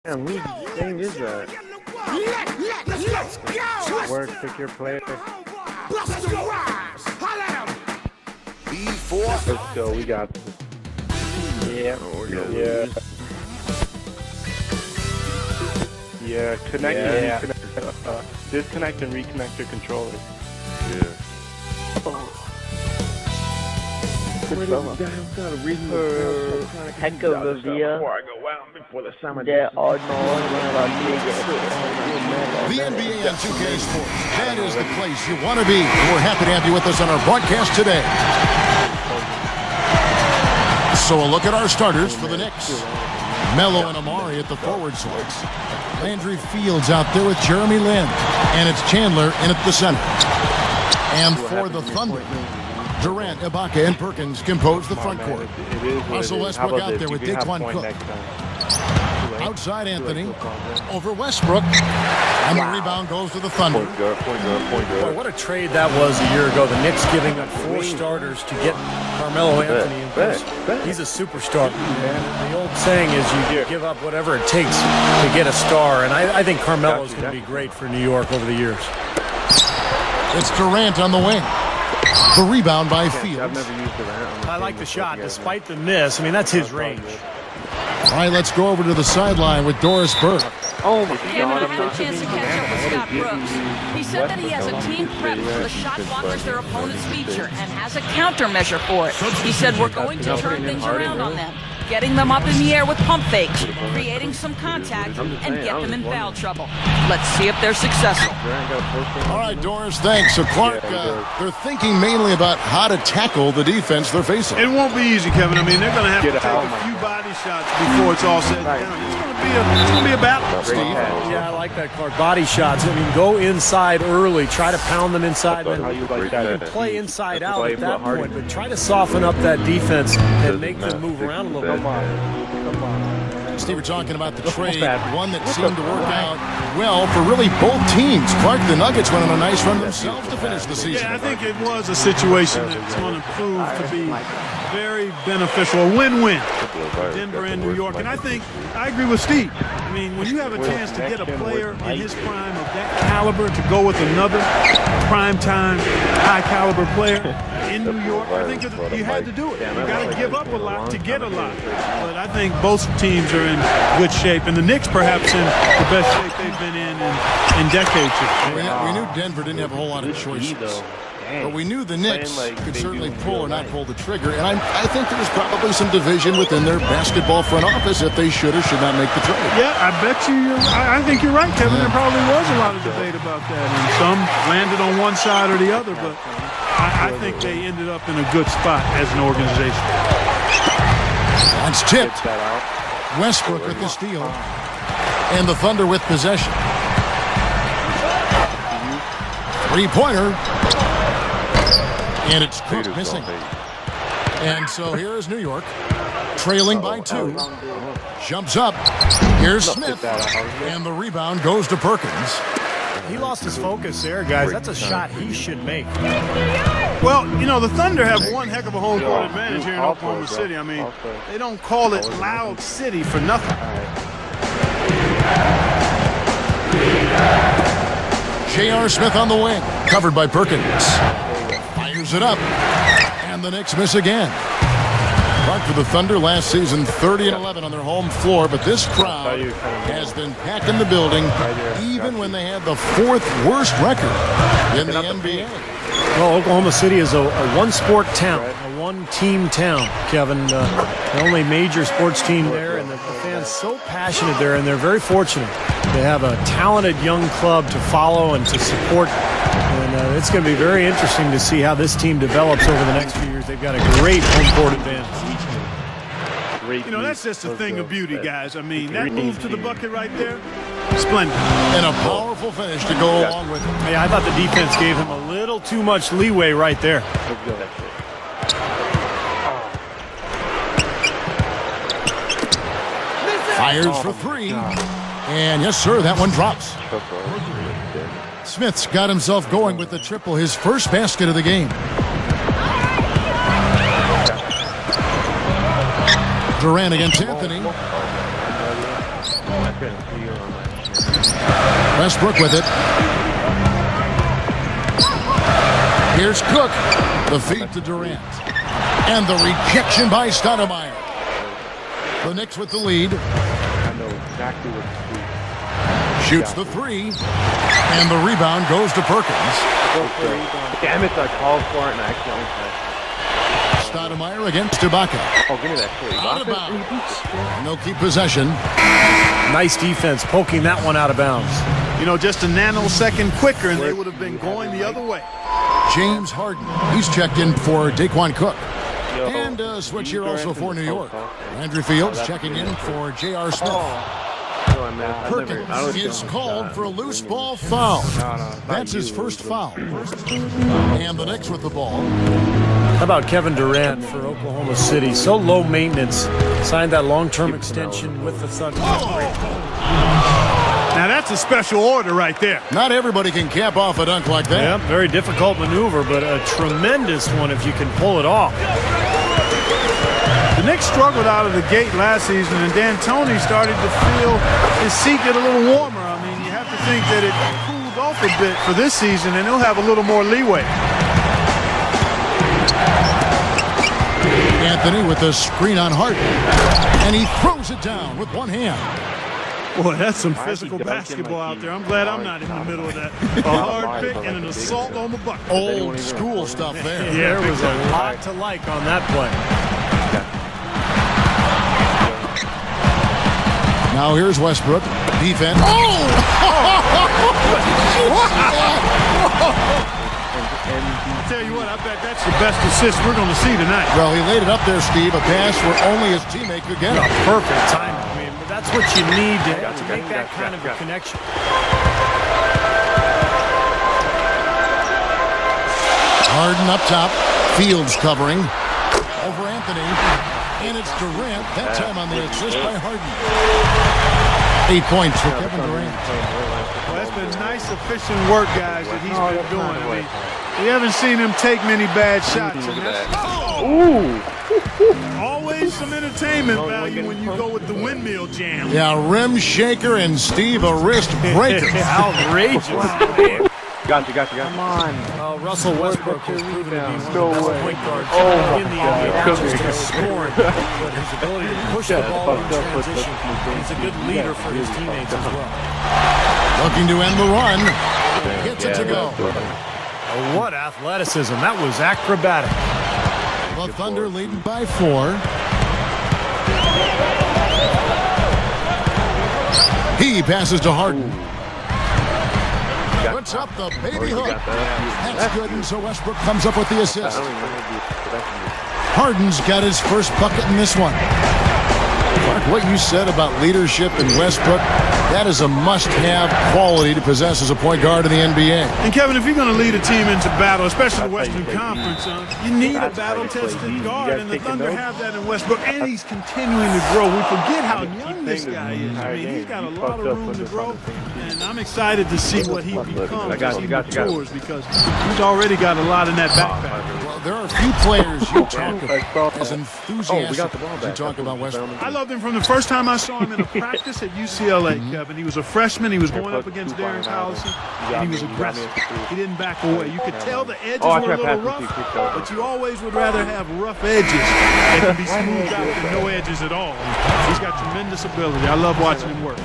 Damn, whose thing is that? Let's go! Work, pick your player. Let's go, we got this. Yeah, yeah. Yeah, connect and reconnect. Disconnect and reconnect your controller. Yeah. Heck of a via. There are no The NBA and 2K Sports. That is the place you want to be. We're happy to have you with us on our broadcast today. So a look at our starters for the Knicks. Melo and Amari at the forward slots. Landry Fields out there with Jeremy Lin. And it's Chandler in at the center. And for the Thunder, Durant, Ibaka, and Perkins compose the front court. Russell Westbrook out there with Daquan Cook. Outside Anthony, over Westbrook, and the rebound goes to the Thunder. Boy, what a trade that was a year ago. The Knicks giving up 4 starters to get Carmelo Anthony. He's a superstar. And the old saying is you give up whatever it takes to get a star. And I think Carmelo is going to be great for New York over the years. It's Durant on the wing. The rebound by Fields. I've never used Durant. I like the shot, despite the miss. I mean, that's his range. All right, let's go over to the sideline with Doris Burke. Oh my God! I had a chance to catch up with Scott Brooks. He said that he has a team prep for the shot blockers their opponents feature and has a countermeasure for it. He said we're going to turn things around on them, getting them up in the air with pump fakes, creating some contact, and get them in foul trouble. Let's see if they're successful. All right, Doris, thanks. So, Clark, they're thinking mainly about how to tackle the defense they're facing. It won't be easy, Kevin. I mean, they're going to have to take a few body shots before it's all said and done. It's going to be a battle. Steve? Yeah, I like that, Clark. Body shots. I mean, go inside early. Try to pound them inside. Then play inside out at that point, but try to soften up that defense and make them move around a little bit. Come on. Steve, we're talking about the trade, one that seemed to work out well for really both teams. Clark, the Nuggets went on a nice run themselves to finish the season. Yeah, I think it was a situation that's going to prove to be very beneficial, a win-win for Denver and New York. And I think I agree with Steve. I mean, when you have a chance to get a player in his prime of that caliber to go with another prime-time, high-caliber player in New York, I think you had to do it. You got to give up a lot to get a lot. But I think both teams are in good shape, and the Knicks perhaps in the best shape they've been in decades. We knew Denver didn't have a whole lot of choices. But we knew the Knicks could certainly pull or not pull the trigger. And I think there was probably some division within their basketball front office if they should or should not make the trade. Yeah, I bet you. I think you're right, Kevin. There probably was a lot of debate about that. And some landed on one side or the other. But I think they ended up in a good spot as an organization. That's tipped. Westbrook with the steal. And the Thunder with possession. Three-pointer. And it's Cook missing. And so here is New York, trailing by 2. Jumps up. Here's Smith. And the rebound goes to Perkins. He lost his focus there, guys. That's a shot he should make. Well, you know, the Thunder have one heck of a home court advantage here in Oklahoma City. I mean, they don't call it Loud City for nothing. J.R. Smith on the wing, covered by Perkins. Fires it up, and the Knicks miss again. Clark for the Thunder last season, 30-11 on their home floor, but this crowd has been packing the building even when they had the 4th worst record in the NBA. Well, Oklahoma City is a one-sport town, a one-team town, Kevin. The only major sports team there, and the fans so passionate there, and they're very fortunate to have a talented young club to follow and to support. And it's going to be very interesting to see how this team develops over the next few years. They've got a great home court advantage. You know, that's just a thing of beauty, guys. I mean, that move to the bucket right there, splendid. And a powerful finish to go along with it. Yeah, I thought the defense gave him a little too much leeway right there. Fires for 3. And yes, sir, that one drops. Smith's got himself going with the triple, his first basket of the game. Durant against Anthony. Westbrook with it. Here's Cook. The feed to Durant. And the rejection by Stoudemire. The Knicks with the lead. I know exactly what to do. Shoots the three. And the rebound goes to Perkins. Damn it, I called for it and I accidentally passed. Stoudemire against Ibaka. Oh, give me that shit. Out of bounds. And they'll keep possession. Nice defense, poking that one out of bounds. You know, just a nanosecond quicker, and they would have been going the other way. James Harden. He's checked in for Daquan Cook. And a switch here also for New York. Andrew Fields checking in for J.R. Smith. Perkins is called for a loose ball foul. That's his first foul. And the Knicks with the ball. How about Kevin Durant for Oklahoma City? So low maintenance. Signed that long-term extension with the Thunder. Now that's a special order right there. Not everybody can cap off a dunk like that. Yeah, very difficult maneuver, but a tremendous one if you can pull it off. The Knicks struggled out of the gate last season, and D'Antoni started to feel his seat get a little warmer. I mean, you have to think that it cooled off a bit for this season, and he'll have a little more leeway. Anthony with the screen on Harden. And he throws it down with one hand. Boy, that's some physical basketball out there. I'm glad I'm not in the middle of that. A hard pick and an assault on the bucket. Old school stuff there. Yeah, there was a lot to like on that play. Now here's Westbrook. Defense. I'll tell you what, I bet that's the best assist we're going to see tonight. Well, he laid it up there, Steve. A pass where only his teammate could get it. Perfect timing. I mean, that's what you need to make that kind of a connection. Harden up top. Fields covering. Over Anthony. And it's Durant. That time on the assist by Harden. 8 points for Kevin Durant. Well, that's been nice, efficient work, guys, that he's been doing. I mean, we haven't seen him take many bad shots. And that's always some entertainment value when you go with the windmill jam. Yeah, rim shaker and Steve a wrist breaker. Outrageous. Got you. Come on. Russell Westbrook has proven to be one of the best point guards in the NBA. Not just his scoring, but his ability to push the ball in transition. He's a good leader for his teammates as well. Looking to end the run. Gets it to go. Oh, what athleticism. That was acrobatic. The Thunder leading by 4. He passes to Harden. Puts up the baby hook. That's good, and so Westbrook comes up with the assist. Harden's got his first bucket in this one. Mark, what you said about leadership in Westbrook, that is a must-have quality to possess as a point guard in the NBA. And Kevin, if you're going to lead a team into battle, especially the Western Conference, you need a battle-tested guard, and the Thunder have that in Westbrook, and he's continuing to grow. We forget how young this guy is. I mean, he's got a lot of room to grow, and I'm excited to see what he becomes as he matures, because he's already got a lot in that backpack. Well, there are a few players you talk about as enthusiastic as you talk about Westbrook. I loved him from the first time I saw him in a practice at UCLA, Kevin. He was a freshman. He was going up against Darren Collison, and he was aggressive. He didn't back away. You could tell the edges were a little rough, but you always would rather have rough edges that can be smoothed out than no edges at all. He's got tremendous ability. I love watching him work.